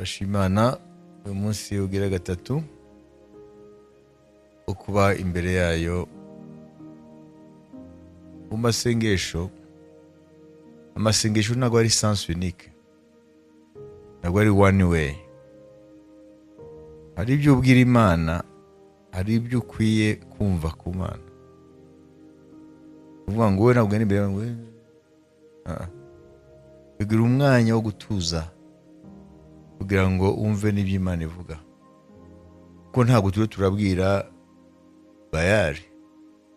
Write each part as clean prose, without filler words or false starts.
Bashimana uyu munsi ugira gatatu wo kuba imbere yayo mu masengesho. Amasengesho ntabwo ari sens unique, ntabwo ari one way. Hari ibyo ubwira Imana, hari ibyo ukwiye kumva ku Mana. Uvuga ngo wowe ntabwo ari imbere yawe, ugira umwanya wo gutuza kugira ngo umve n'ibyo Imana ivuga, kuko ntabwo turiho turabwira Bayali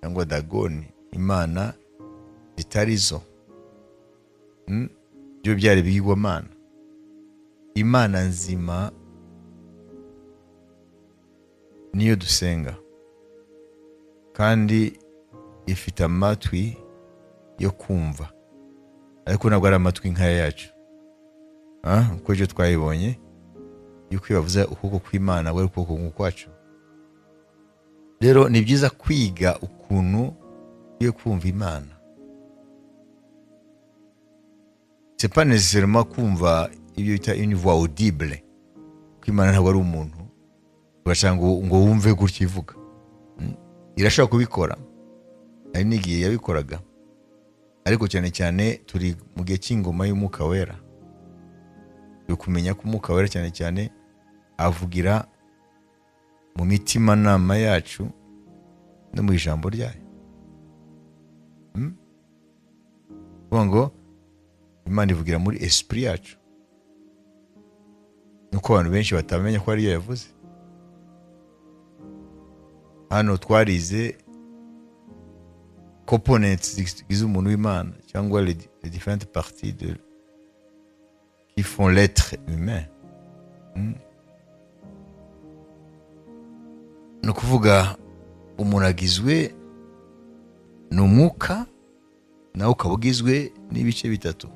cyangwa Dagoni, imana zitari zo. Byo byari bigirwamana. Imana nzima niyo dusenga, kandi ifite amatwi yo kumva, ariko ntabwo ari amatwi nk'aya yacu. Uko ejo twayibonye yuko iyo bavuze ukuboko kw'Imana we ukuboko kwacu. Rero ni byiza kwiga ukuntu yo kumva Imana. C'est pas nécessairement kumva ibyo bita une voix audible, kuko Imana ntabwo ari umuntu urashaka ngo wumve gutya ivuga. Irashaka kubikora, hari n'igihe yabikoraga, ariko cyane cyane turi mu gihe cy'ingoma y'Umwuka Wera. Yo kumenya ko Umwuka Wera cyane cyane avugira mu mitima nama yacu no mu ijambo ryayo. Ngo Imana ivugira muri esprit yacu, nuko abantu benshi batamenya ko ariyo yavuze. Hano twarize components zigize umuntu w'Imana, cyangwa les différentes parties qui font l'être humain. Ni ukuvuga umuntu agizwe n'umwuka, nawe ukaba ugizwe n'ibice bitatu.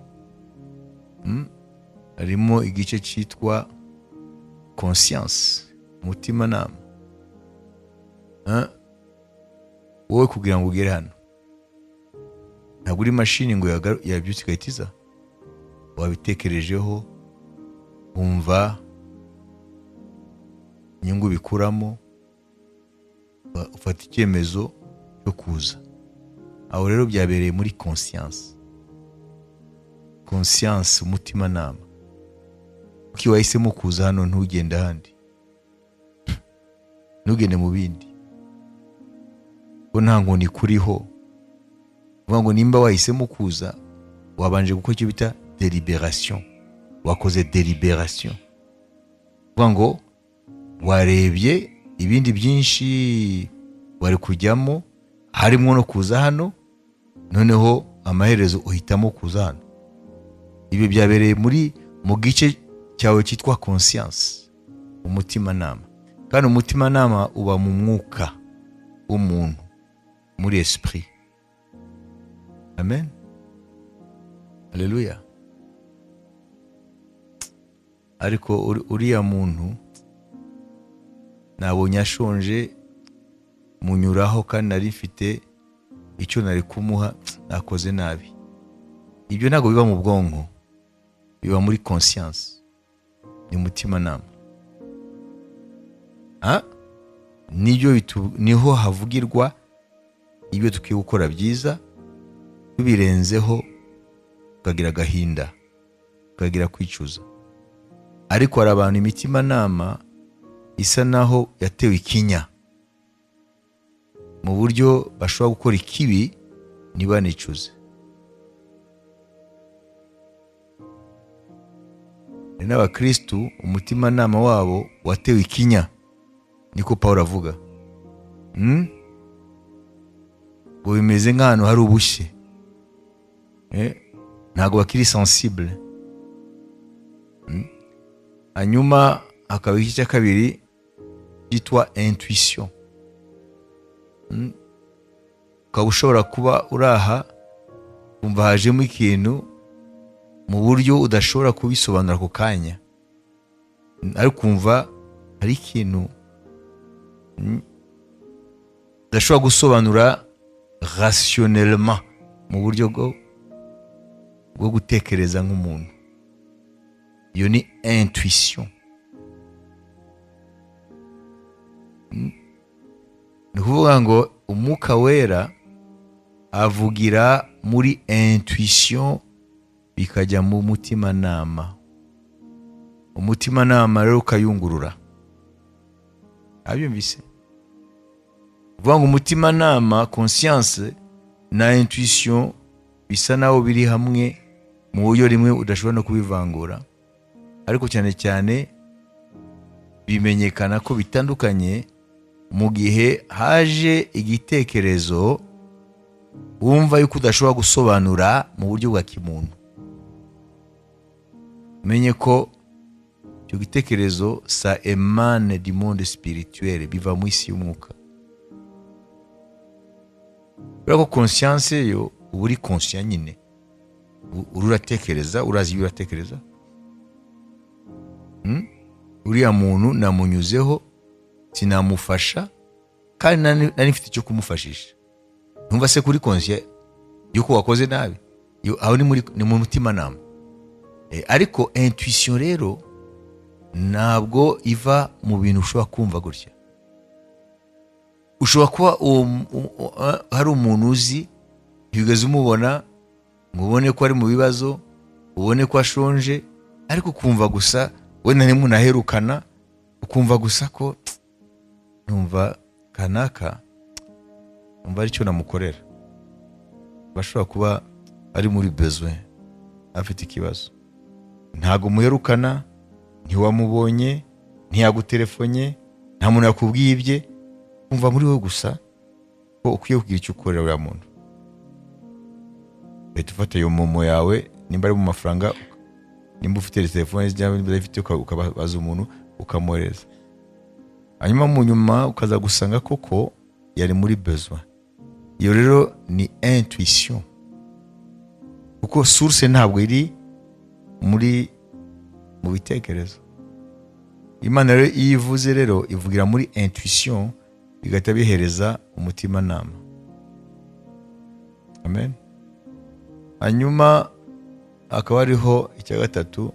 Harimo igice cyitwa conscience, umutima nama. Wowe kugira ngo ugere hano, ntabwo uri mashini ngo yabyutse igahitiza. Wabitekerejeho, wumva inyungu bikuramo, ufata icyemezo cyo kuza. Aho rero byabereye muri conscience. Conscience, umutima nama. Uki wahisemo kuza hano, ntugende ahandi, ntugende mu bindi, ko nta nkoni kuriho. Uvuga ngo nimba wahisemo kuza, wabanje gukora icyo bita deliberation. Wakoze deliberation, uvuga ngo warebye ibindi byinshi wari kujyamo, harimo no kuza hano, noneho amaherezo uhitamo kuza hano. Ibi byabereye mu gice cyawe cyitwa conscience, umutima nama. Kandi umutima nama uba mu mwuka w'umuntu, muri esprit. Amen, haleluya. Ariko uriya muntu nabonye ashonje, munyuraho kandi nari mfite icyo nari kumuha, nakoze nabi. Ibyo ntabwo biba mu bwonko, biba muri conscience, ni umutima nama. Niho havugirwa ibyo tukwiye gukora byiza. Tubirenzeho tukagira agahinda, tukagira kwicuza. Ariko hari abantu imitima nama isa naho yatewe ikinya, mu buryo bashobora gukora ikibi ntibanicuze. N'abakristu umutima nama wabo watewe ikinya, niko Pawulo avuga. Ngo bimeze nk'ahantu hari ubushye, ntabwo bakiri sensible. Hanyuma hakaba igice cya kabiri cyitwa intuition. Ukaba ushobora kuba uraha, kumva hajemo ikintu mu buryo udashobora kubisobanura ako kanya, ariko kumva hari ikintu udashobora gusobanura rationnellement, mu buryo bwo gutekereza nk'umuntu. Iyo ni intuition. kuvuga ngo umwuka wera avugira muri intuition bikajya mu mutimanama. Umutimanama rero ukayungurura. Abyumvise? Kuvuga ngo umutimanama, conscience na intuition bisa naho biri hamwe mu buryo rimwe udashobora no kubivangura, ariko cyane cyane bimenyekana ko bitandukanye mu gihe haje igitekerezo wumva yuko udashobora gusobanura mu buryo bwa kimuntu. Menye ko icyo gitekerezo ça émane du monde spirituel, biva mu isi y'umwuka. Urako conscience yo uri conscient nyine, uratekereza, urazi ibyo uratekereza. Uriya muntu namunyuzeho, sinamufasha kandi nari mfite icyo kumufashisha. Numva se kuri conscient yuko wakoze nabi, aho ni mu mutima nama. Ariko intuition rero ntabwo iva mu bintu ushobora kumva gutya. Ushobora kuba hari umuntu uzi, ntibigeze umubona ngo ubone ko ari mu bibazo, ubone ko ashonje, ariko ukumva gusa wenda ntimunaherukana, ukumva gusa ko numva kanaka, numva aricyo namukorera. Bashobora kuba ari muri besoin, afite ikibazo, ntago muherukana, ntiwamubonye, ntiyagutelefonye, nta muntu yakubwiye ibye, kumva muri wowe gusa ko ukwiye kugira icyo ukorera uriya muntu. Leta ufata iyo momo yawe, nimba ari mu mafaranga, nimba ufite telefone zifite ukabaza umuntu ukamwohereza, hanyuma mu nyuma ukaza gusanga koko yari muri besoin. Iyo rero ni intuition, kuko source ntabwo iri mu bitekerezo. Imana rero iyo ivuze rero ivugira muri intuition, bigahita bihereza umutima nama. Amen. Hanyuma akaba ariho icya gatatu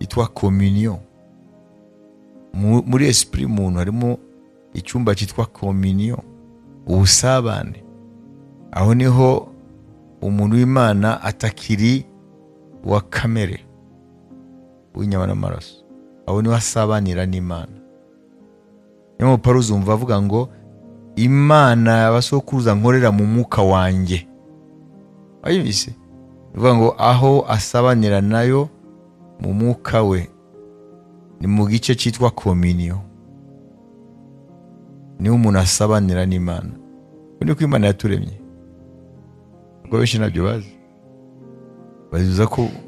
yitwa communion. Muri esprit muntu harimo icyumba cyitwa communion, ubusabane. Aho niho umuntu w'Imana atakiri wa kamere, w'inyama n'amaraso. Aho niho asabanira n'Imana. Niyo Paulo uzumva avuga ngo Imana yabasokuruza nkorera mu mwuka wanjye. Ayibise bivuga ngo aho asabanira nayo mu mwuka we ni mu gice cyitwa communion. Niho umuntu asabanira n'Imana. Kuko ko Imana yaturemye. Ubwo benshi nabyo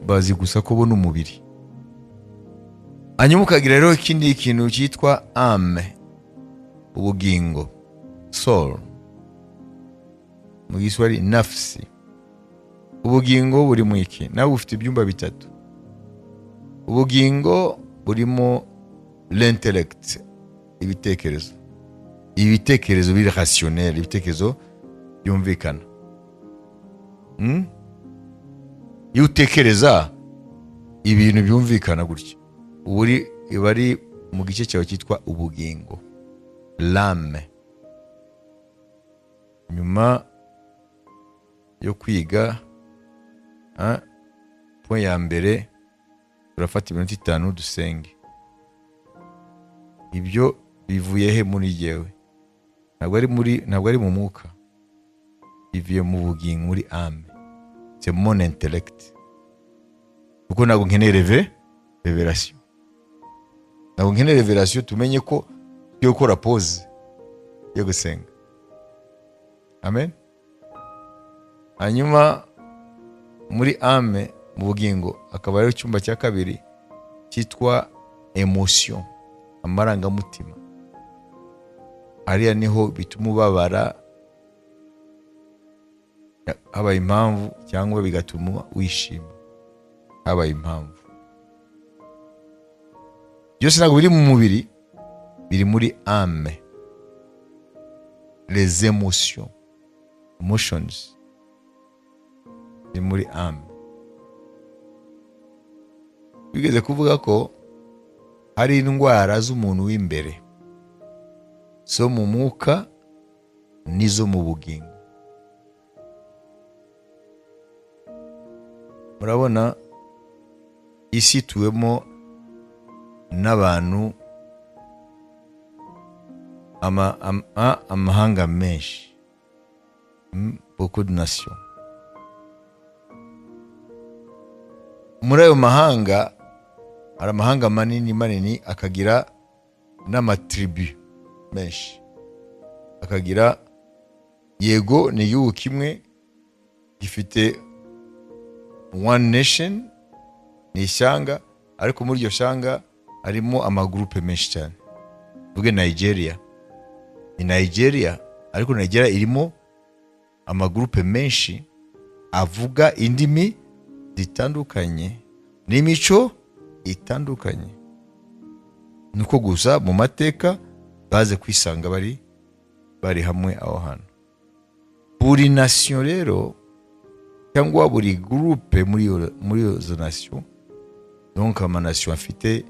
bazi gusa ko bona umubiri. Hanyuma ukagira rero ikindi kintu cyitwa âme, ubugingo, soul. Mu Giswahili nafsi. Ubugingo buri mu iki? Nawe ufite ibyumba bitatu. Ubugingo burimo l'intellect, ibitekerezo. Ibitekerezo biri rationnel, ibitekerezo byumvikana. Iyo utekereza ibintu byumvikana gutya, iba ari mu gice cyawe cyitwa ubugingo, l'âme. Nyuma yo kwiga point ya mbere turafata iminota 5 dusenge. Ibyo bivuye he muri jewe? Ntabwo ari mu mwuka, bivuye mu bugingo, muri âme. C'est mon intellect. Kuko ntabwo nkeneye revelation. Ntabwo nkeneye revelation tumenye ko yo gukora pause yo gusenga. Amen. Hanyuma muri âme, mu bugingo, akaba ari icyumba cya kabiri cyitwa emotion, amarangamutima. Ariya niho bituma ubabara, habaye impamvu, cyangwa bigatuma wishima, habaye impamvu. Byose ntabwo biri mu mubiri, biri muri âme. Les émotions, biri muri âme. Bigeze kuvuga ko hari indwara z'umuntu w'imbere zo mu mwuka n'izo mu bugingo. Murabona isi tuwemo n'abantu amahanga menshi, beaucoup de nations. Muri ayo mahanga hari amahanga manini akagira n'amatribu menshi, akagira yego ni igihugu kimwe gifite one nation, ni ishyanga, ariko muri iryo shyanga harimo amagrupe menshi cyane. Vuge Nigeria, ni Nigeria, ariko Nigeria irimo amagrupe menshi avuga indimi zitandukanye n'imico itandukanye. Nuko gusa mu mateka baze kwisanga bari hamwe aho hantu. Buri nation rero cyangwa buri groupe muri izo nation, donc ama nation afite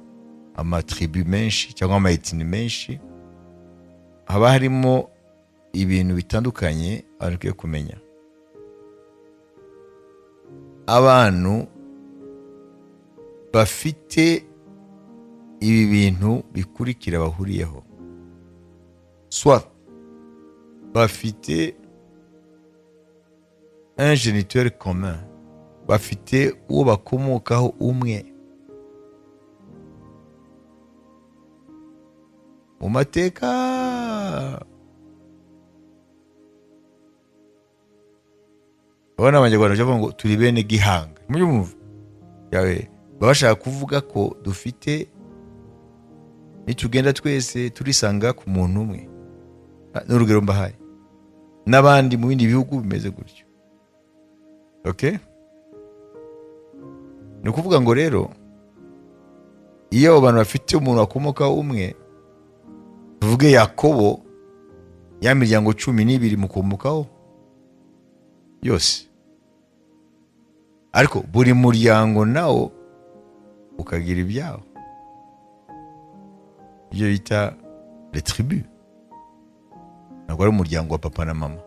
amatribu menshi cyangwa amaetini menshi, haba harimo ibintu bitandukanye abantu kumenya. Abantu bafite ibi bintu bikurikira bahuriyeho, soit bafite un géniteur commun, bafite uwo bakomokaho umwe. Mu mateka abana abanyarwanda bavuga ngo turi bene gihanga, muyumva yawe, bashaka kuvuga ko dufite, nitugenda twese turisanga ku muntu umwe. N'urugero mbahaye, n'abandi mu bindi bihugu bimeze gutyo. Okay? Ni ukuvuga ngo rero iyo abo bantu bafite umuntu wakomokaho umwe, tuvuge Yakobo, ya miryango 12 mukomokaho yose, ariko buri muryango nawo ukagira ibyawo, ibyo bita les tribus. Ntabwo ari umuryango wa papa na mama.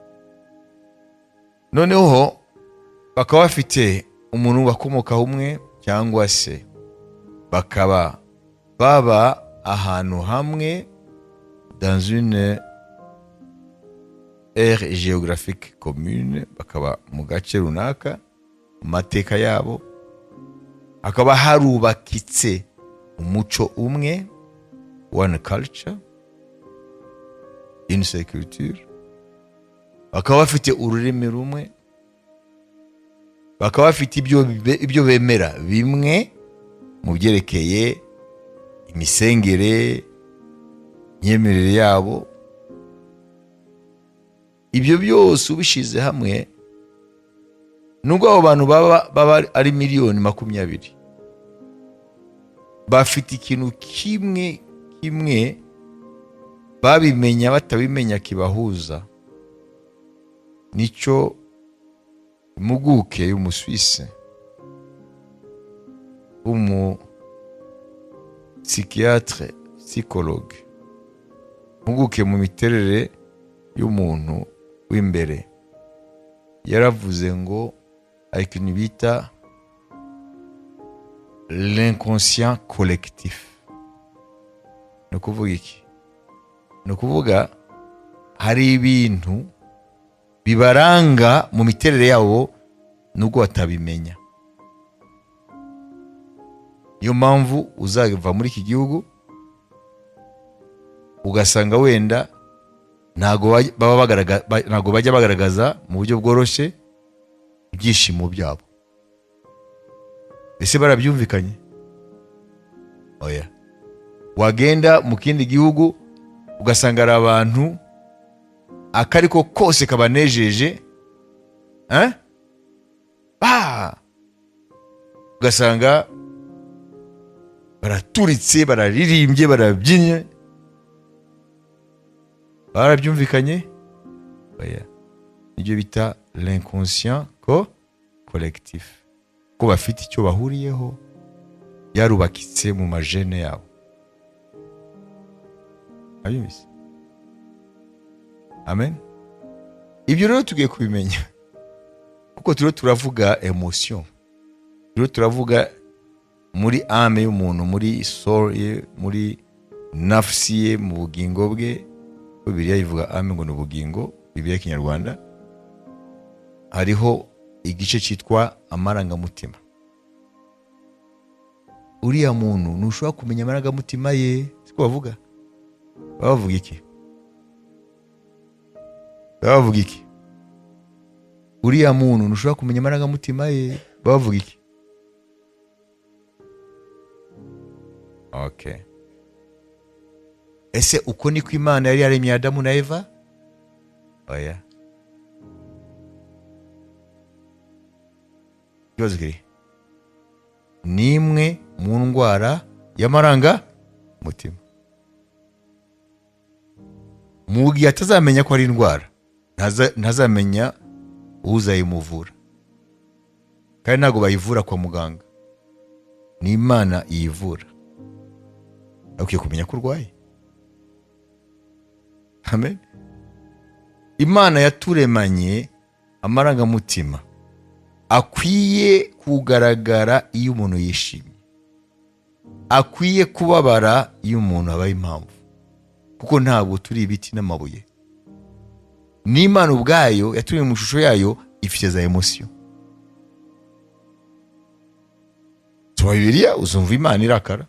Noneho bakaba bafite umuntu wakomokaho umwe, cyangwa se bakaba baba ahantu hamwe dans une aire géographique commune, bakaba mu gace runaka, mu mateka yabo hakaba harubakitse umuco umwe, one culture, une seule culture, bakaba bafite ururimi rumwe, bakaba bafite ibyo bemera bimwe mu byerekeye imisengere, imyemerere yabo. Ibyo byose ubishize hamwe, nubwo abo bantu baba ari miliyoni 20, bafite ikintu kimwe babimenya batabimenya kibahuza. Nico impuguke y'Umuswise, psychiatre psychologue, impuguke mu miterere y'umuntu w'imbere, yaravuze ngo ari ikintu bita l'inconscient collectif. Ni ukuvuga iki? Ni ukuvuga hari ibintu bibaranga mu miterere yabo nubwo batabimenya. Niyo mpamvu uzava muri iki gihugu ugasanga wenda ntago bajya bagaragaza mu buryo bworoshye ibyishimo byabo. Ese barabyumvikanye? Oya. Wagenda mu kindi gihugu ugasanga ari abantu akariko kose kabanejeje, ugasanga baraturitse, bararirimbye, barabyinnye. Barabyumvikanye? Oya. Nibyo bita l'inconscient collectif, ko bafite icyo bahuriyeho, yarubakitse mu majene yabo. Ayumvise? Amen. ibyo rero tugiye kubimenya kuko turiho turavuga emotion, turiho turavuga muri ame y'umuntu, muri soul ye, muri nafsi ye, mu bugingo bwe. Bibiliya ivuga ame ngo ni ubugingo, Bibiliya y'Ikinyarwanda hariho igice cyitwa amarangamutima. Uriya muntu ntushobora kumenya amarangamutima ye, siko bavuga. Bavuga iki? Bavuga iki? Uriya muntu ntushobora kumenya amarangamutima ye, bavuga iki? Okay. Ese uko niko Imana yari yaremye Adamu na Eva? Oya. Ikibazo kiri nimwe mu ndwara y'amaranga mutima. Mu gihe atazamenya ko ari indwara, ntazamenya uzayimuvura, kandi ntabwo bayivura kwa muganga, ni Imana iyivura. Ukwiye kumenya ko urwaye. Amen. Imana yaturemanye amarangamutima akwiye kugaragara iyo umuntu yishimye, akwiye kubabara iyo umuntu abaye impamvu, kuko ntabwo turi ibiti n'amabuye. N'Imana ubwayo yaturemye mu ishusho yayo ifite za emotion. Soma Bibiliya uzumva Imana irakara,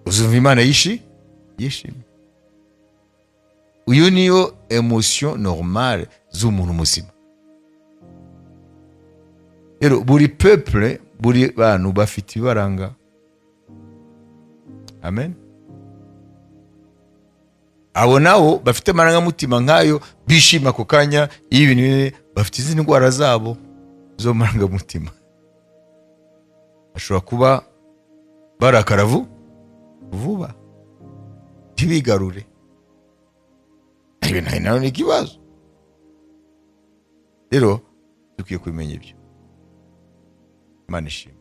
uzumva Imana yishimye. Uyu niyo emotion normale z'umuntu muzima. Rero buri peuple, buri bantu bafite ibibaranga. Amen. Abo nabo bafite amarangamutima nk'ayo, bishima ako kanya iyo ibintu bafite izindi ndwara zabo zo marangamutima. Ashobora kuba barakara vuba, ntibigarure. Ibintu nayo ni ikibazo. Rero dukwiye kubimenya ibyo. Imana ishimwe.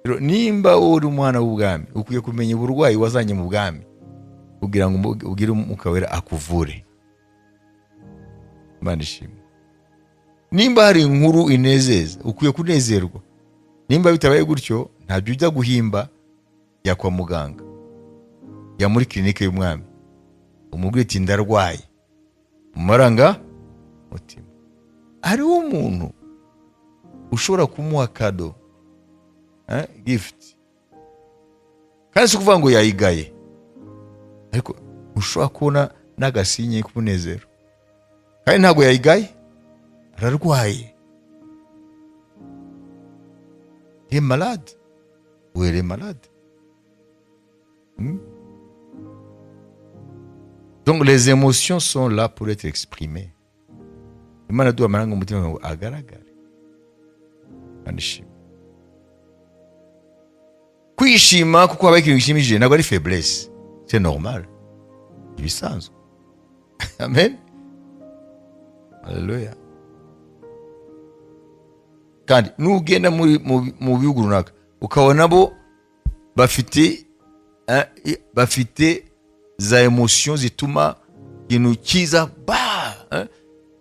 Rero nimba uri umwana w'ubwami, ukwiye kumenya uburwayi wazanye mu bwami kugira ngo ugire Umwuka Wera akuvure. Imana ishimwe. Nimba hari inkuru inezeza, ukwiye kunezerwa. Nimba bitabaye gutyo, ntabyo ujya guhimba ya kwa muganga, ya muri klinike y'umwami, umubwire ati ndarwaye maranga mutima. Hariho umuntu ushobora kumuha kado, gift, kandi si kuvuga ngo yayigaye, ariko ushobora kubona n'agasinye k'umunezero, kandi ntabwo yayigaye, ararwaye. Il est malade ou elle est malade. Donc les émotions sont là pour être exprimées. Imana duha amaranga umutima ngo agaragare. Anishima. Kwishima kuko habaye ikintu gishimishije ntabwo ari faiblesse. C'est normal. Ibisanzwe. Amen. Hallelujah. Kandi nugenda mu bihugu runaka ukabona bo bafite za emotion zituma ikintu kiza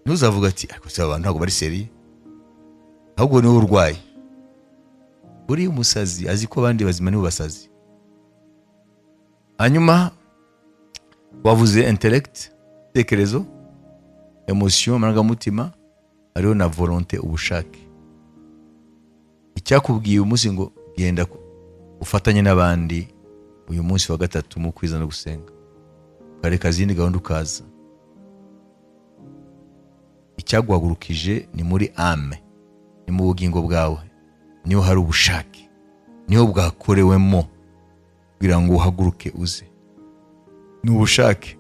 ntuzavuga ati ariko se abantu ntabwo bari seri, ahubwo ni urwaye. Uri umusazi azi ko abandi bazima nibo basazi. Hanyuma wavuze intellect, tekerezo, emotion, amarangamutima, hariho na volonté, ubushake. Icyakubwiye umunsi ngo genda ufatanye n'abandi uyu munsi wa gatatu mu kwiza no gusenga, kareka zindi gahunda ukaza. Icyaguhagurukije ni muri ame, ni mu bugingo bwawe, niho hari ubushake, niho bwakorewemo kugira ngo uhaguruke uze. Ni ubushake.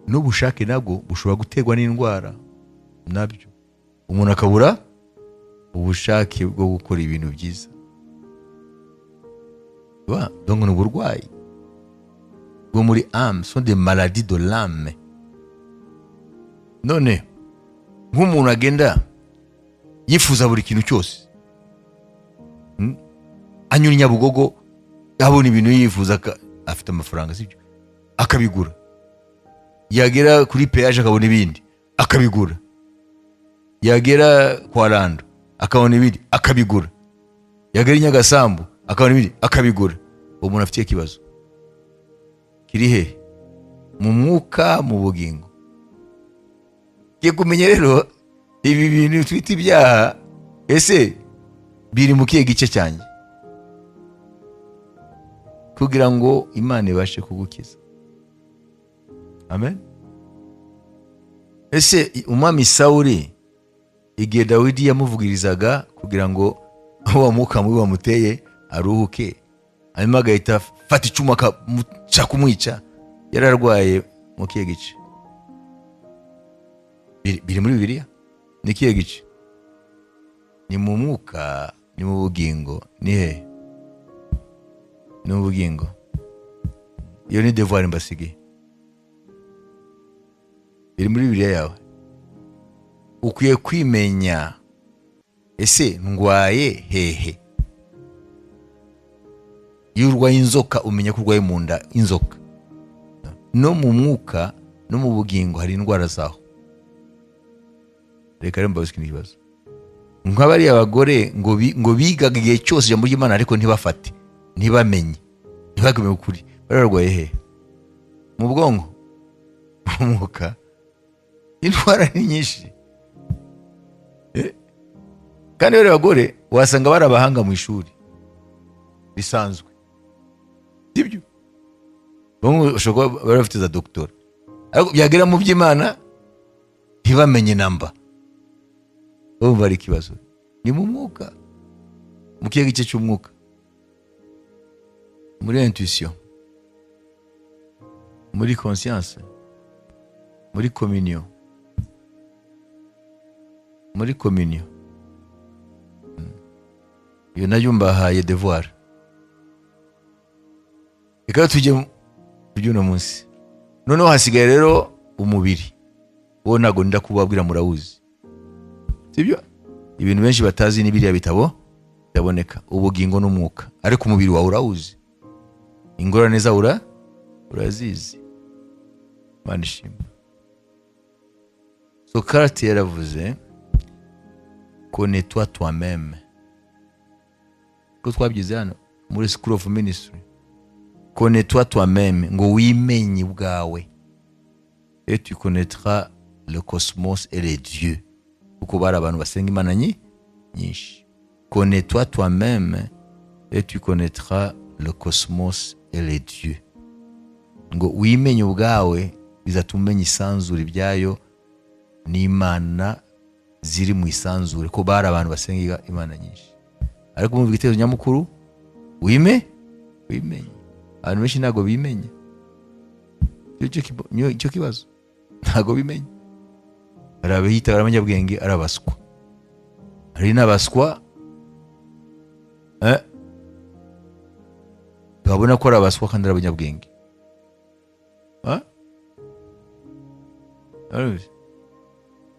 N'ubushake nabwo bushobora guterwa n'indwara nabyo, umuntu akabura ubushake bwo gukora ibintu byiza. Donc ni uburwayi bwo muri âme, sont des maladies de l'âme. None nk'umuntu agenda yifuza buri kintu cyose, anyura Nyabugogo abona ibintu yifuza, afite amafaranga sibyo, akabigura. Yagera kuri péage akabona ibindi akabigura. Yagera kwa Rando akabona ibiri akabigura. Yagera i Nyagasambu akabona ibiri akabigura. Uwo muntu afitiye ikibazo kiri he? Mu mwuka, mu bugingo. Kiye kumenya rero ibi bintu twita ibyaha ese biri mu kihe gice cyanjye, kugira ngo Imana ibashe kugukiza. Amen. Ese umwami Sawuli igihe Dawidi yamuvugirizaga kugira ngo uwo mwuka mubi wamuteye aruhuke, hanyuma agahita fata icumu akamuca kumwica, yararwaye mu kihe gice? Biri muri Bibiliya? Ni kihe gice? Ni mu mwuka, ni mu bugingo, ni he? Ni mu bugingo. Iyo ni devoir mbasigiye. Biri muri Bibiliya yawe. Ukwiye kwimenya, ese ndwaye hehe? Iyo urwaye inzoka umenya ko urwaye mu nda inzoka. No mu mwuka no mu bugingo hari indwara zaho. Reka rero mbabwire ikibazo. Nk'abari abagore ngo bigaga igihe cyose ijambo ry'Imana ariko ntibafate, ntibamenye, ntibagome ukuri. Bararwaye he? Mu bwonko, mu mwuka. Indwara ni nyinshi. Kandi bari abagore wasanga bari abahanga mu ishuri bisanzwe. Sibyo? Bamwe bashobora kuba bari bafite za doctora, ariko byagera mu by'Imana ntibamenye namba. Urumva ari ikibazo. Ni mu mwuka. Mu kihe gice cy'umwuka? Muri intuition, muri conscience, muri communion, muri communion. Iyo nayo mbahaye devoir. Reka tujye uno munsi. Noneho hasigaye rero umubiri. Wowe ntago nda kubabwira murawuzi. Sibyo? Ibintu benshi batazi ni biriya bitabo byaboneka, ubugingo n'umwuka. Ariko umubiri wawe urawuzi. Ingorane zawe urazizi. Mana ishimwe. Socrate yaravuze, connais-toi toi-même. Ko twabyize hano muri School of Ministry. Connais-toi toi-même, ngo wimenye ubwawe. Et tu connaîtras le cosmos et les dieux. Kuko bari abantu basenga Imana nyinshi. Connais-toi toi-même et tu connaîtras le cosmos et les dieux. Ngo wimenye ubwawe bizatumenya isanzure byayo n'Imana ziri mu isanzure, ko bari abantu basenga Imana nyinshi. Ariko mu bwitezo nyamukuru wimenye. Abantu benshi ntago bimenye. Icyo kibazo ntago bimenye. Hari abahita abanyabwenge arabaswa. Hari n'abaswa babona ko arabaswa kandi arabanyabwenge.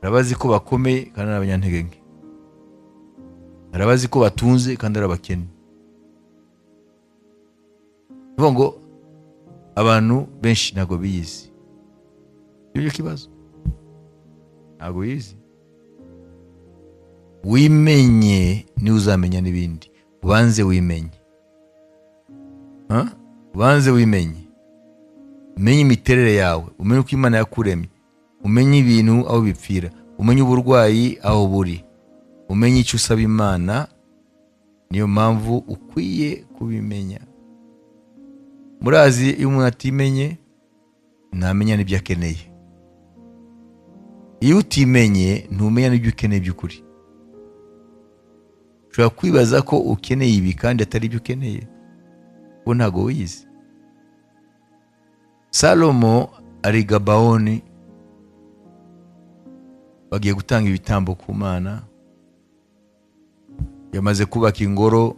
Arabazi ko bakomeye kandi arabanyantege nke. Arabazi ko batunze kandi arabakene. Bivuga ngo abantu benshi ntago biyizi. Ibyo kibazo ntago biyizi. Wimenye ni uzamenya n'ibindi. Ubanze wimenye. Ubanze wimenye. Umenye imiterere yawe, umenye uko Imana yakuremye, umenye ibintu aho bipfira, umenye uburwayi aho buri, umenye icyo usaba Imana. Niyo mpamvu ukwiye kubimenya. Murazi iyo umuntu atimenye ntamenya n'ibyo akeneye. Iyo utimenye ntumenya n'ibyo ukeneye by'ukuri. Ushobora kwibaza ko ukeneye ibi kandi atari ibyo ukeneye, ko ntago wiyizi. Salomo ari Gabaoni, bagiye gutanga ibitambo ku Mana. Yamaze kubaka ingoro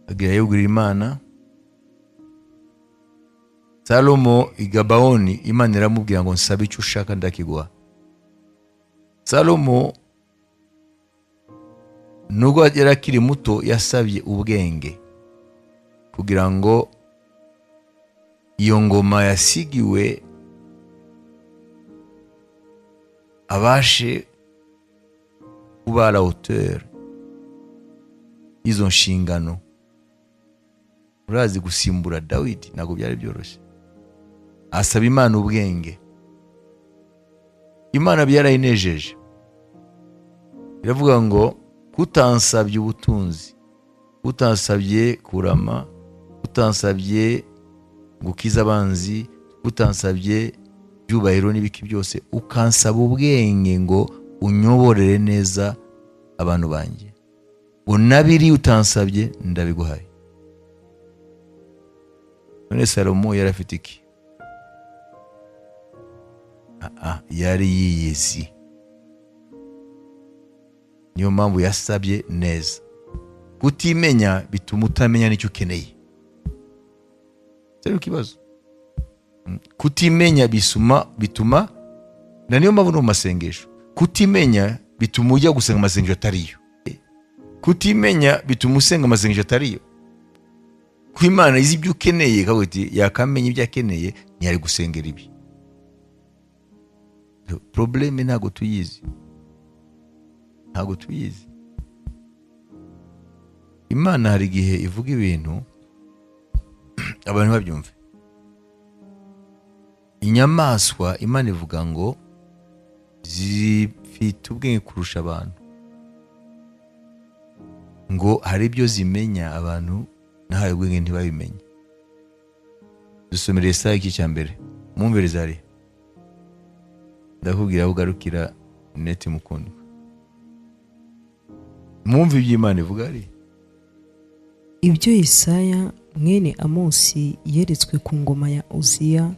agira yegurira Imana. Salomo i Gabaoni, Imana iramubwira ngo nsabe icyo ushaka ndakiguha. Salomo nubwo yari akiri muto yasabye ubwenge kugira ngo iyo ngoma yasigiwe abashe kuba à la hauteur y'izo nshingano. Urazi gusimbura Dawidi ntabwo byari byoroshye, asaba Imana ubwenge. Imana byarayinejeje, iravuga ngo kutansabye ubutunzi, kutansabye kurama, kutansabye gukiza abanzi, kutansabye byubahiro n'ibiki byose, ukansaba ubwenge ngo unyoborere neza abantu banjye, unabiri utansabye ndabiguhaye. None Salomo yari afite iki? Yari yiyezi. Niyo mpamvu yasabye neza. Kutimenya bituma utamenya n'icyo ukeneye. Cyari kibazo. Kutimenya bituma na niyo mpamvu no masengesho. Kutimenya bituma ujya gusenga amasengesho atariyo. Kutimenya bituma usenga amasengesho atariyo. Ku Imana izi ibyo ukeneye kawiti yakamenya ibyo akeneye ntiyari gusengera ibi. Probleme ntago tuyizi. Ntago tuyizi. Imana hari igihe ivuga ibintu abantu babyumve. Inyamaswa Imana ivuga ngo zifite ubwenge kurusha abantu, ngo hari ibyo zimenya abantu nahaye ubwenge ntibabimenye. Dusomere Yesaya iki cya mbere, mwumvire zari. Ndakubwira aho ugarukira neti mukundwa. Mwumve ibyo Imana ivuga ari. Ibyo Yesaya mwene Amosi yeretswe ku ngoma ya Uziya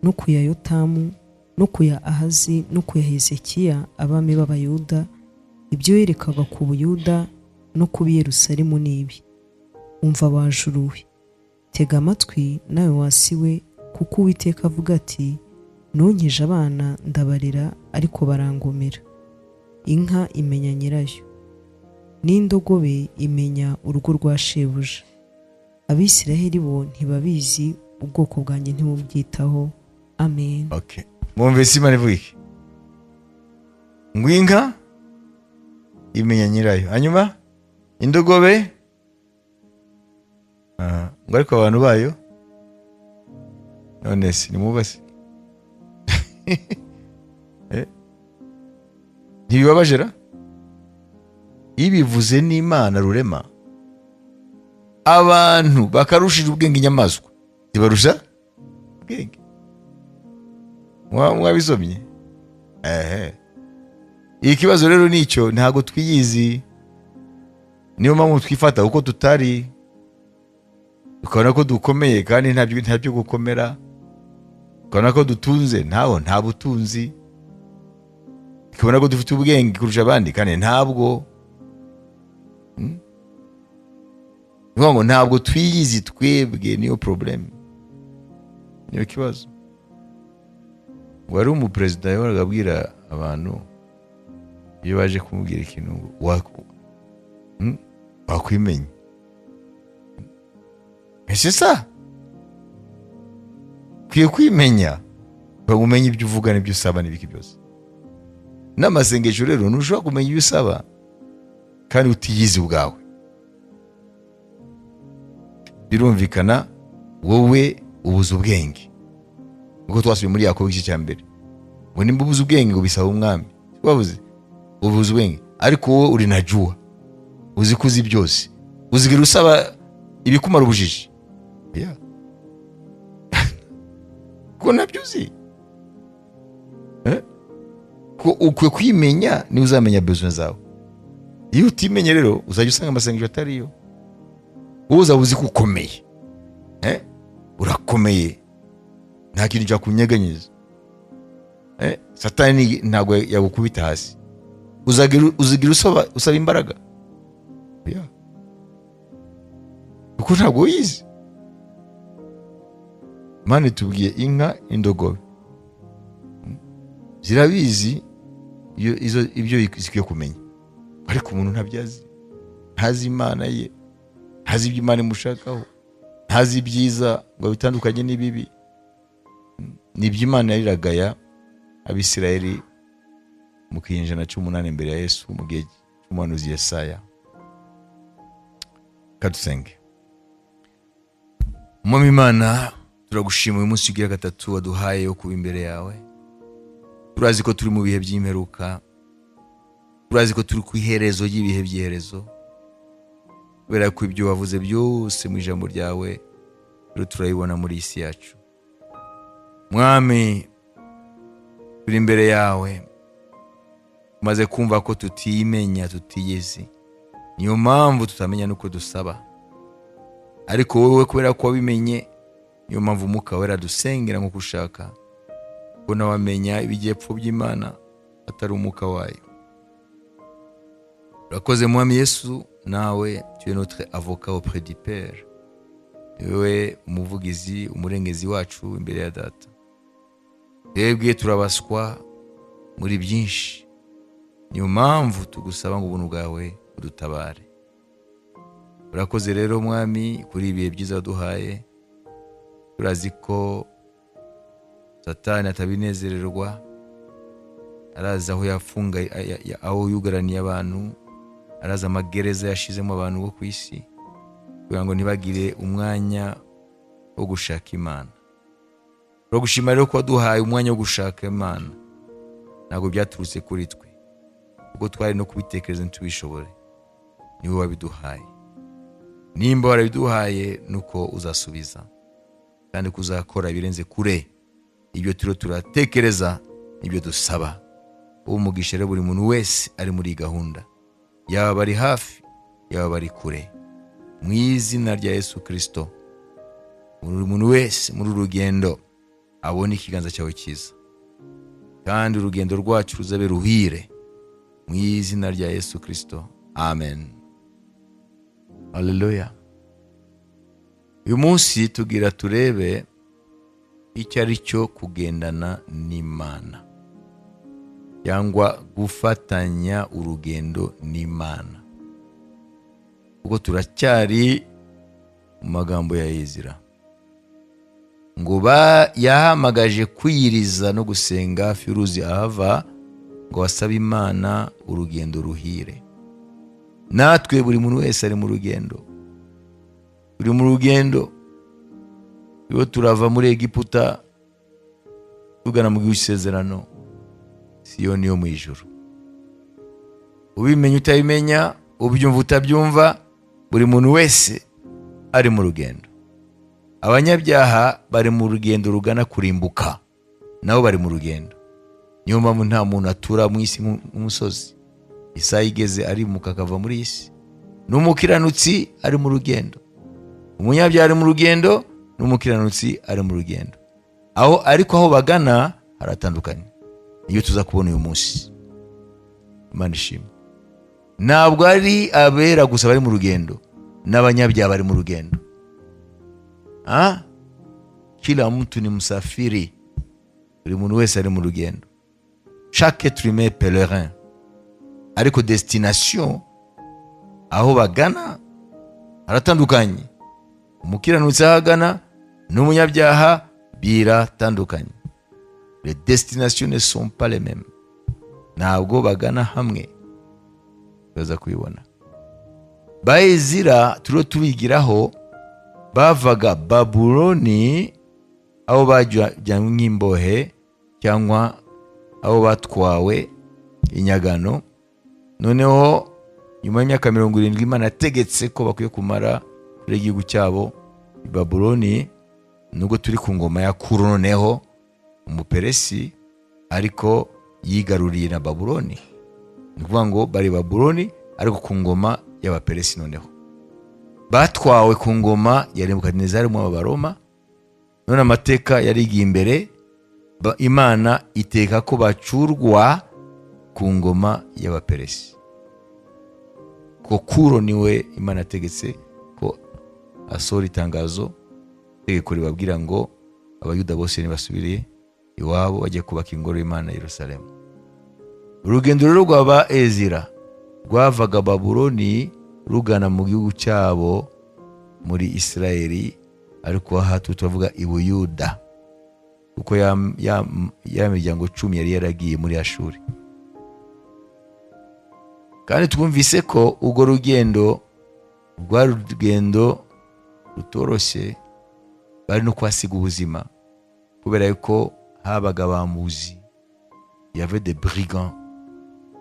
no ku ya Yotamu no ku ya Ahazi no ku ya Hezekiya abami b'Abayuda, ibyo yerekaga ku Buyuda no ku Yerusalemu n'ibi. Umva wajuruwe, tega amatwi nawe wasiwe, kuko Uwiteka avuga ati nonkeje abana ndabarera ariko barangomera. Inka imenya nyirayo, n'indogobe imenya urugo rwa shebuja. Abisiraheli bo ntibabizi, ubwoko bwanjye ntibubyitaho. Amen. Okay. Mwumvise Imana ivuga iki? Ngo inka imenya nyirayo, hanyuma indogobe ngo ariko abantu bayo none si nimubase. Ntibibabajera? Ibivuze n'Imana rurema, abantu bakarushije ubwenge inyamaswa zibarusha ubwenge. Mwabisomye? Ikibazo rero nicyo, ntago twiyizi. Niyo mpamvu twifata uko tutari, ukabona ko dukomeye kandi ntabyo gukomera, ukabona ko dutunze nta butunzi, ukabona ko dufite ubwenge kurusha abandi kandi ntabwo. Ngo ntabwo twiyizi twebwe, niyo problem, niyo kibazo. Wari umuperezida yahoraga abwira abantu iyo baje kumubwira ikintu wakwimenya. Ese sa kwiye kwimenya, umenye ibyo uvuga n'ibyo usaba n'ibiki byose. N'amasengesho rero ntushobora kumenya ibyo usaba kandi utiyizi ubwawe. Birumvikana wowe ubuze ubwenge, ubwo twasubiye muri Yakobo iki cya mbere, ngo nimba ubuze ubwenge ngo bisaba umwami. Wabuze ubuze ubwenge, ariko wowe uri na jua, uzi kuzi byose, uzigira usaba ibikumara ubujiji. Ko nabyo uzi. Ko ukwiye kwimenya ni uzamenya besoin zawe. Iyo utimenye rero uzajya usanga amasengesho atariyo. Uza uzi ko ukomeye, urakomeye, nta kintu cyakunyeganyeza. Satani ntabwo yagukubita hasi. Uzigira usaba imbaraga. Kuko ntabwo uyizi. Imana itubwiye inka, indogobe zirabizi ibyo zikwiye kumenya, ariko umuntu ntabyazi. Ntazi Imana ye, ntazi ibyo Imana imushakaho, ntazi ibyiza ngo bitandukanye n'ibibi. Nibyo Imana yariragaya Abisirayeli mu kinyejana c'8 mbere ya Yesu, mu gihe cy'umuhanuzi Yesaya. Kadusenge. Mwami Imana, turagushima uyu munsi ugira gatatu waduhaye yo kuba imbere yawe. Turazi ko turi mu bihe by'imperuka, turazi ko turi ku iherezo ry'ibihe by'iherezo, kubera ko ibyo wavuze byose mu ijambo ryawe turabibona muri isi yacu. Mwami, turi imbere yawe, tumaze kumva ko tutimenya, tutiyezi, niyo mpamvu tutamenya nuko dusaba. Ariko wowe kubera ko wabimenye, niyo mpamvu Umwuka Wera dusengera nk'uko ushaka, ko nawe wamenya ibijyepfo by'Imana atari umwuka wayo. Urakoze Mwami Yesu, nawe tu es notre avocat auprès du Père. Wewe umuvugizi, umurengezi wacu imbere ya Data. Twebwe turabaswa muri byinshi, niyo mpamvu tugusaba ngo ubuntu bwawe udutabare. Urakoze rero Mwami kuri ibihe byiza waduhaye. Turazi ko Satani atabinezererwa, arazi aho yafunga, aho yugaraniye abantu, arazi amagereza yashizemo abantu bo ku isi, kugira ngo ntibagire umwanya wo gushaka Imana. Turagushima rero ko waduhaye umwanya wo gushaka Imana. Ntabwo byaturutse kuri twe, ubwo twari no kubitekereza ntitubishobore, niwe wabiduhaye. Nimba warabiduhaye nuko uzasubiza, kandi kuzakora birenze kure ibyo turatekereza, ibyo dusaba. Umugisha rero buri muntu wese ari muri gahunda, yaba bari hafi, yaba bari kure, mu izina rya Yesu Kristo. Buri muntu wese muri urugendo abona ikiganza cyawe cyiza, kandi urugendo rwacu ruzabe ruhire, mu izina rya Yesu Kristo. Amen. Haleluya. Uyu munsi tugira turebe icyo ari cyo kugendana n'Imana, cyangwa gufatanya urugendo n'Imana. Ubwo turacyari mu magambo ya Ezira, ngo yahamagaje kwiyiriza no gusenga hafi y'uruzi Ahava, ngo wasabe Imana urugendo ruhire. Natwe buri muntu wese ari mu rugendo, turi mu rugendo. Iyo turava muri Egiputa tugana mu gihugu cy'isezerano, Siyoni yo mu ijuru. Ubimenya utabimenya, ubyumva utabyumva, buri muntu wese ari mu rugendo. Abanyabyaha bari mu rugendo rugana kurimbuka, nabo bari mu rugendo. Niyo mpamvu nta muntu atura mu isi nk'umusozi. Isaha igeze arimuka akava muri isi. N'umukiranutsi ari mu rugendo, umunyabyaha ari mu rugendo, n'umukiranutsi ari mu rugendo. Ariko aho bagana haratandukanye. Iyo tuza kubona uyu munsi, Imana ishimwe, ntabwo ari abera gusa bari mu rugendo, n'abanyabyaha bari mu rugendo. Kila mtu ni msafiri, buri muntu wese ari mu rugendo. Chaque être humain est pèlerin, ariko destination aho bagana haratandukanye. Umukiranutsi ahagana n'umunyabyaha biratandukanye. Les destinations ne sont pas les mêmes. Ntabwo bagana hamwe. Baza kubibona. Ezira turiho tubigiraho, bavaga Babuloni, aho bajyanywe nk'imbohe, cyangwa aho batwawe inyagano. Noneho nyuma y'imyaka 70 Imana yategetse ko bakwiye kumara kuri igihugu cyabo i Babuloni, nubwo turi ku ngoma ya Kuro, noneho umuperesi ariko yigaruriye na Babuloni. Ni ukuvuga ngo bari Babuloni ariko ku ngoma y'abaperesi. Noneho batwawe ku ngoma ya Nebukadinezari mu Baroma. None amateka yarigiye imbere, Imana iteka ko bacurwa ku ngoma y'abaperesi. Ko Kuro niwe Imana yategetse ko asohora itangazo, tegeko ribabwira ngo abayuda bose nibasubiriye iwabo bajye kubaka ingoro y'Imana i Yerusalemu. Urugendo rero rw'aba Ezira rwavaga Babuloni rugana mu gihugu cyabo muri Isirayeli, ariko aha tuvuga i Buyuda, kuko ya miryango 10 yari yaragiye muri Ashuri. kandi twumvise ko urwo rugendo rwari urugendo rutoroshye, bari no kuhasiga ubuzima kubera yuko habaga abambuzi, il y avait des brigands,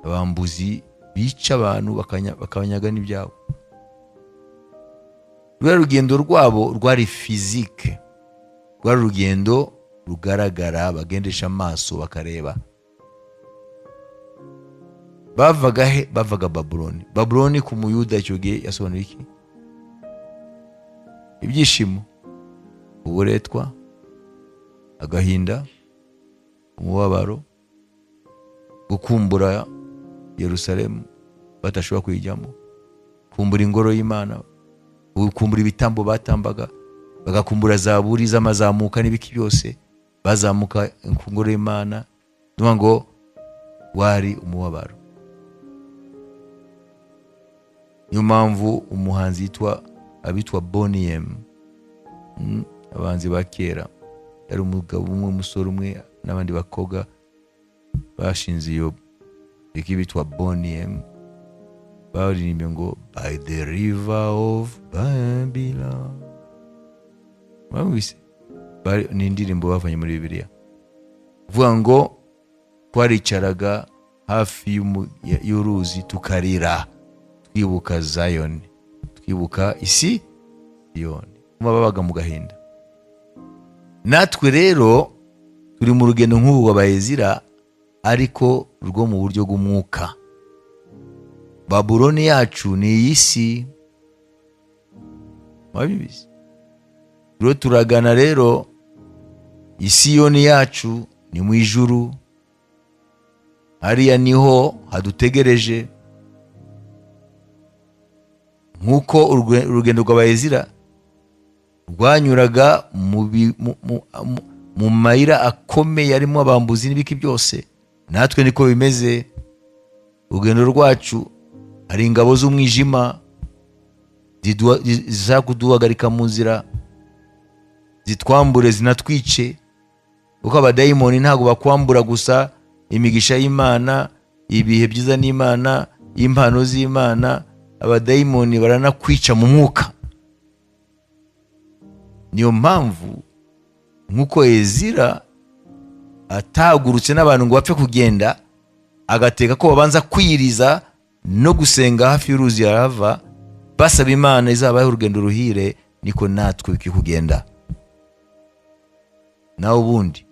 abambuzi bica abantu bakabanyaga n'ibyabo. Rwa rugendo rwabo rwari physique, rwari urugendo rugaragara, bagendesha amaso bakareba. Bavaga he? Bavaga Babuloni. Babuloni ku muyuda icyo gihe yasobanura iki? Ibyishimo, uburetwa, agahinda, umubabaro, gukumbura Yerusalemu batashobora kuyijyamo, kumbura ingoro y'Imana, gukumbura ibitambo batambaga, bagakumbura zaburi z'amazamuka n'ibiki byose bazamuka ku ngoro y'Imana. Nuvuga ngo wari umubabaro. Niyo mpamvu umuhanzi abitwa Boney M, abahanzi ba kera, yari umugabo umwe, umusore umwe n'abandi bakobwa bashinze iyo bitwa Boney M, baririmbye ngo by the river of Babylon. Mwabise ni indirimbo bavanye muri Bibiliya, uvuga ngo twaricaraga hafi y'uruzi tukarira, twibuka Zion, twibuka isi Siyoni, babaga mu gahinda. Natwe rero turi mu rugendo nk'ubu rw'Abayezira, ariko rwo mu buryo bw'umwuka. Babuloni yacu ni iyi si, mwabibizi. Rero turagana rero Isiyoni yacu ni mu ijuru, hariya niho hadutegereje. Nk'uko urugendo rw'Abayezira rwanyuraga mu mayira akomeye arimo abambuzi n'ibiki byose, natwe niko bimeze. Urugendo rwacu hari ingabo z'umwijima ziza kuduhagarika mu nzira, zitwambure zinatwice, kuko abadayimoni ntabwo bakwambura gusa imigisha y'Imana, ibihe byiza n'Imana, impano z'Imana. Abadayimoni baranakwica mu mwuka. Niyo mpamvu nk'uko Ezira atagurutse n'abantu ngo bapfe kugenda, agateka ko babanza kwiriza no gusenga hafi y'uruzi yarava, basaba Imana izabahe urugendo ruhire, niko natwe biki kugenda. Naho ubundi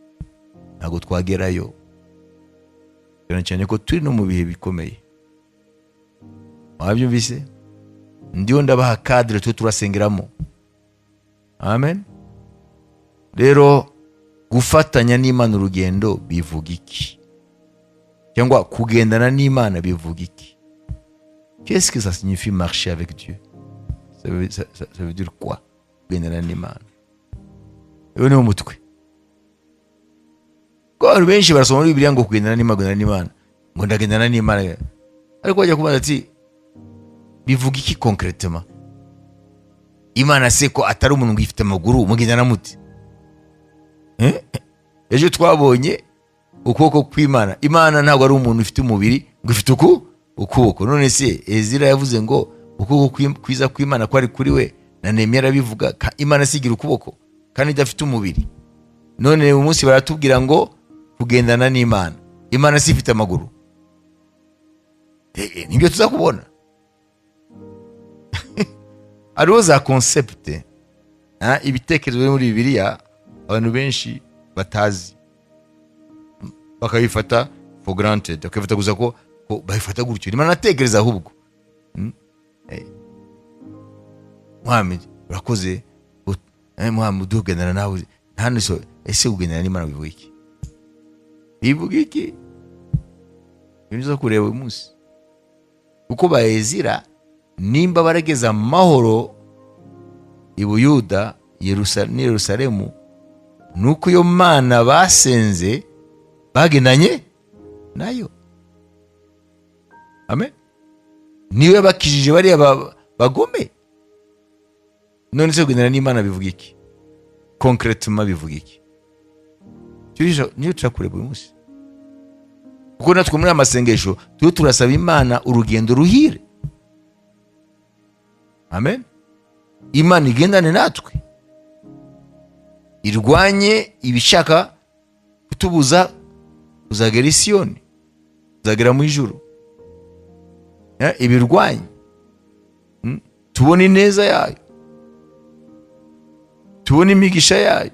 ntabwo twagerayo, cyane ko turi no mu bihe bikomeye. Wabyumvise? Ndiyo ndabaha cadre twe turasengeramo. Amen. Rero gufatanya n'Imana urugendo bivuga iki? Cyangwa kugendana n'Imana bivuga iki? Qu'est-ce que ça signifie marcher avec Dieu? Ça veut dire quoi? Kugendana n'Imana. Ewe ni umutwe. Ko abantu benshi barasoma muri Bibiliya ngo kugendana n'Imana, ngo ndagendana n'Imana. Ariko bajya kubaza ati bivuga iki concrètement? Imana se ko atari umuntu ngifite amaguru, mugendana muti? Ejo twabonye ukuboko kw'Imana. Imana ntabwo ari umuntu ufite umubiri ngo ifite ukuboko. None se Ezira yavuze ngo ukuboko kwiza kw'Imana kwari kuri we, na Nehemiya arabivuga, Imana sigira ukuboko kandi idafite umubiri. None uyu munsi baratubwira ngo kugendana n'Imana, Imana si ifite amaguru. Nibyo tuzakubona. Hariho za concept, ibitekerezo biri muri Bibiliya abantu benshi batazi, bakabifata for granted, bakabifata gusa ko bayifata gutyo. Imana atekereza ahubwo Muhammad urakoze, Muhammad ugendana nawe hano, so ese ugendana n'Imana bivuga iki? Bivuga iki? Bivuze kureba uyu munsi uko Bayezira nimba barageza amahoro i Buyuda, Yerusalemu, nuko iyo Mana basenze bagendanye nayo. Amen. Niwe bakijije bariya bagome. None se kugendana n'Imana bivuga iki? Concrètement bivuga iki? Niyo turakureba uyu munsi. kuko natwe muri aya masengesho turiho turasaba Imana urugendo ruhire. Amen. Imana igendane natwe, irwanye ibishaka kutubuza kuzagera i Siyoni, kuzagera mu ijuru. Ibirwanye tubone ineza yayo, tubone imigisha yayo,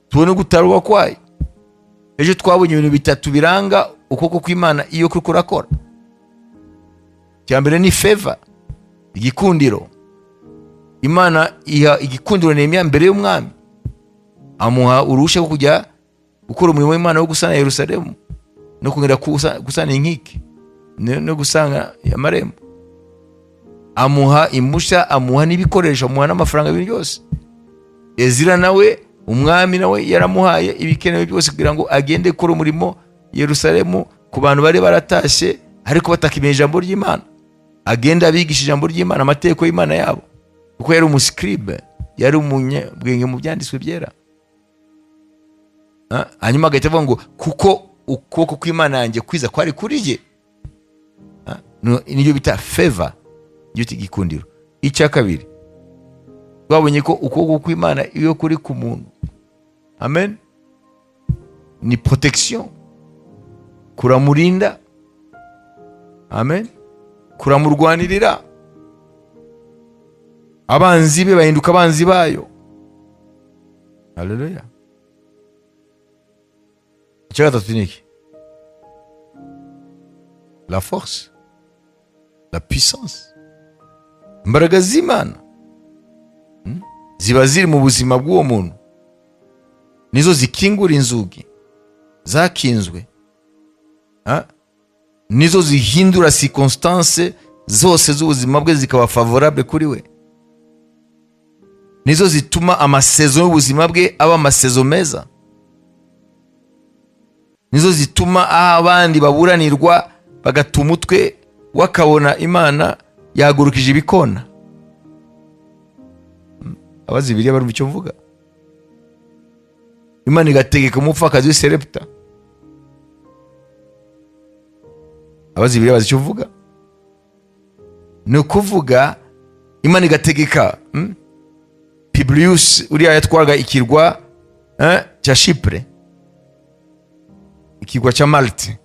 tubone gutarwa kwayo. Ejo twabonye ibintu bitatu biranga ukuboko kw'Imana iyo kuriko kurakora. Cya mbere ni favor, igikundiro. Imana iha igikundiro Nehemiya mbere y'umwami, amuha uruhushya rwo kujya gukora umurimo w'Imana wo gusana Yerusalemu no kongera gusana inkike no gusanga amarembo. Amuha imusha, amuha n'ibikoresho, amuha n'amafaranga, ibintu byose. Ezira nawe umwami nawe yaramuhaye ibikenewe byose kugira ngo agende gukora umurimo Yerusalemu ku bantu bari baratashe ariko batakimenya ijambo ry'Imana. Agenda abigisha ijambo ry'Imana, amategeko y'Imana yabo, kuko yari umuscribe, yari umunyabwenge mu byanditswe byera. Hanyuma agahita avuga ngo kuko ukuboko kw'Imana yanjye kwiza kwari kuri je. Niyo bita favor, niyo igikundiro. Icya kabiri, twabonye ko ukuboko kw'Imana iyo kuri ku muntu, amen, ni protection, kuramurinda, amen, kuramurwanirira. Abanzi be bahinduka abanzi bayo. Haleluya. Icya gatatu ni iki? La force, la puissance. Imbaraga z'Imana ziba ziri mu buzima bw'uwo muntu, nizo zikingura inzugi zakinzwe, nizo zihindura circonstance zose z'ubuzima bwe zikaba favorable kuri we, nizo zituma amasezo y'ubuzima bwe aba amasezo meza, nizo zituma abandi baburanirwa bagata umutwe wakabona Imana yagurukije ibikona. Abazi Bibiliya barumva icyo mvuga. Imana igategeka umupfakazi w'Serepta. Abazi Bibiliya bazi icyo mvuga. Ni ukuvuga Imana igategeka Publius uriya yatwaga ikirwa cya Chypre, ikirwa cya Malte.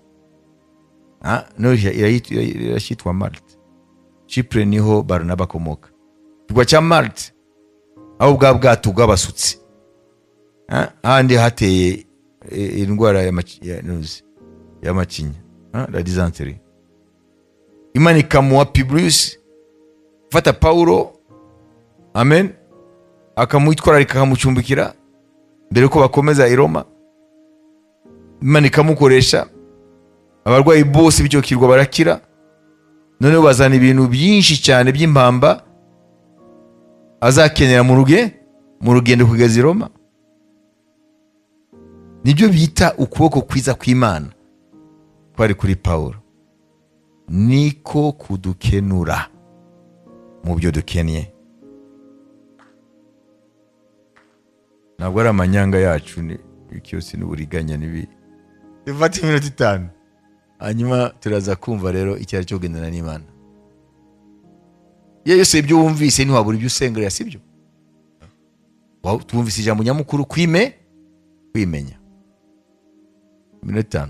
No, irashitwa Malte. Chypre niho Barnaba akomoka. Ikirwa cya Malte aho bwa bwato bw'abasutsi, ahandi hateye indwara y'amacinya, la dysenterie. Imana ikamuha Publius fata Paulo, amen, akamwitwararika akamucumbikira mbere ko bakomeza i Roma. Imana ikamukoresha, abarwayi bose b'icyo kirwa barakira. Noneho bazana ibintu byinshi cyane by'impamba azakenera mu rugendo kugeza i Roma. Nibyo bita ukuboko kwiza kw'Imana kwari kuri Paulo, niko kudukenura mu byo dukenye. Ntabwo ari amanyanga yacu, ni cyose n'uburiganya nibi. Dufate iminota 5 hanyuma turaza kumva rero icyari cyo kugendana n'Imana. Yose ibyo wumvise ntiwabura ibyo usengera, sibyo? Twumvise ijambo nyamukuru kwimenya. Iminota 5.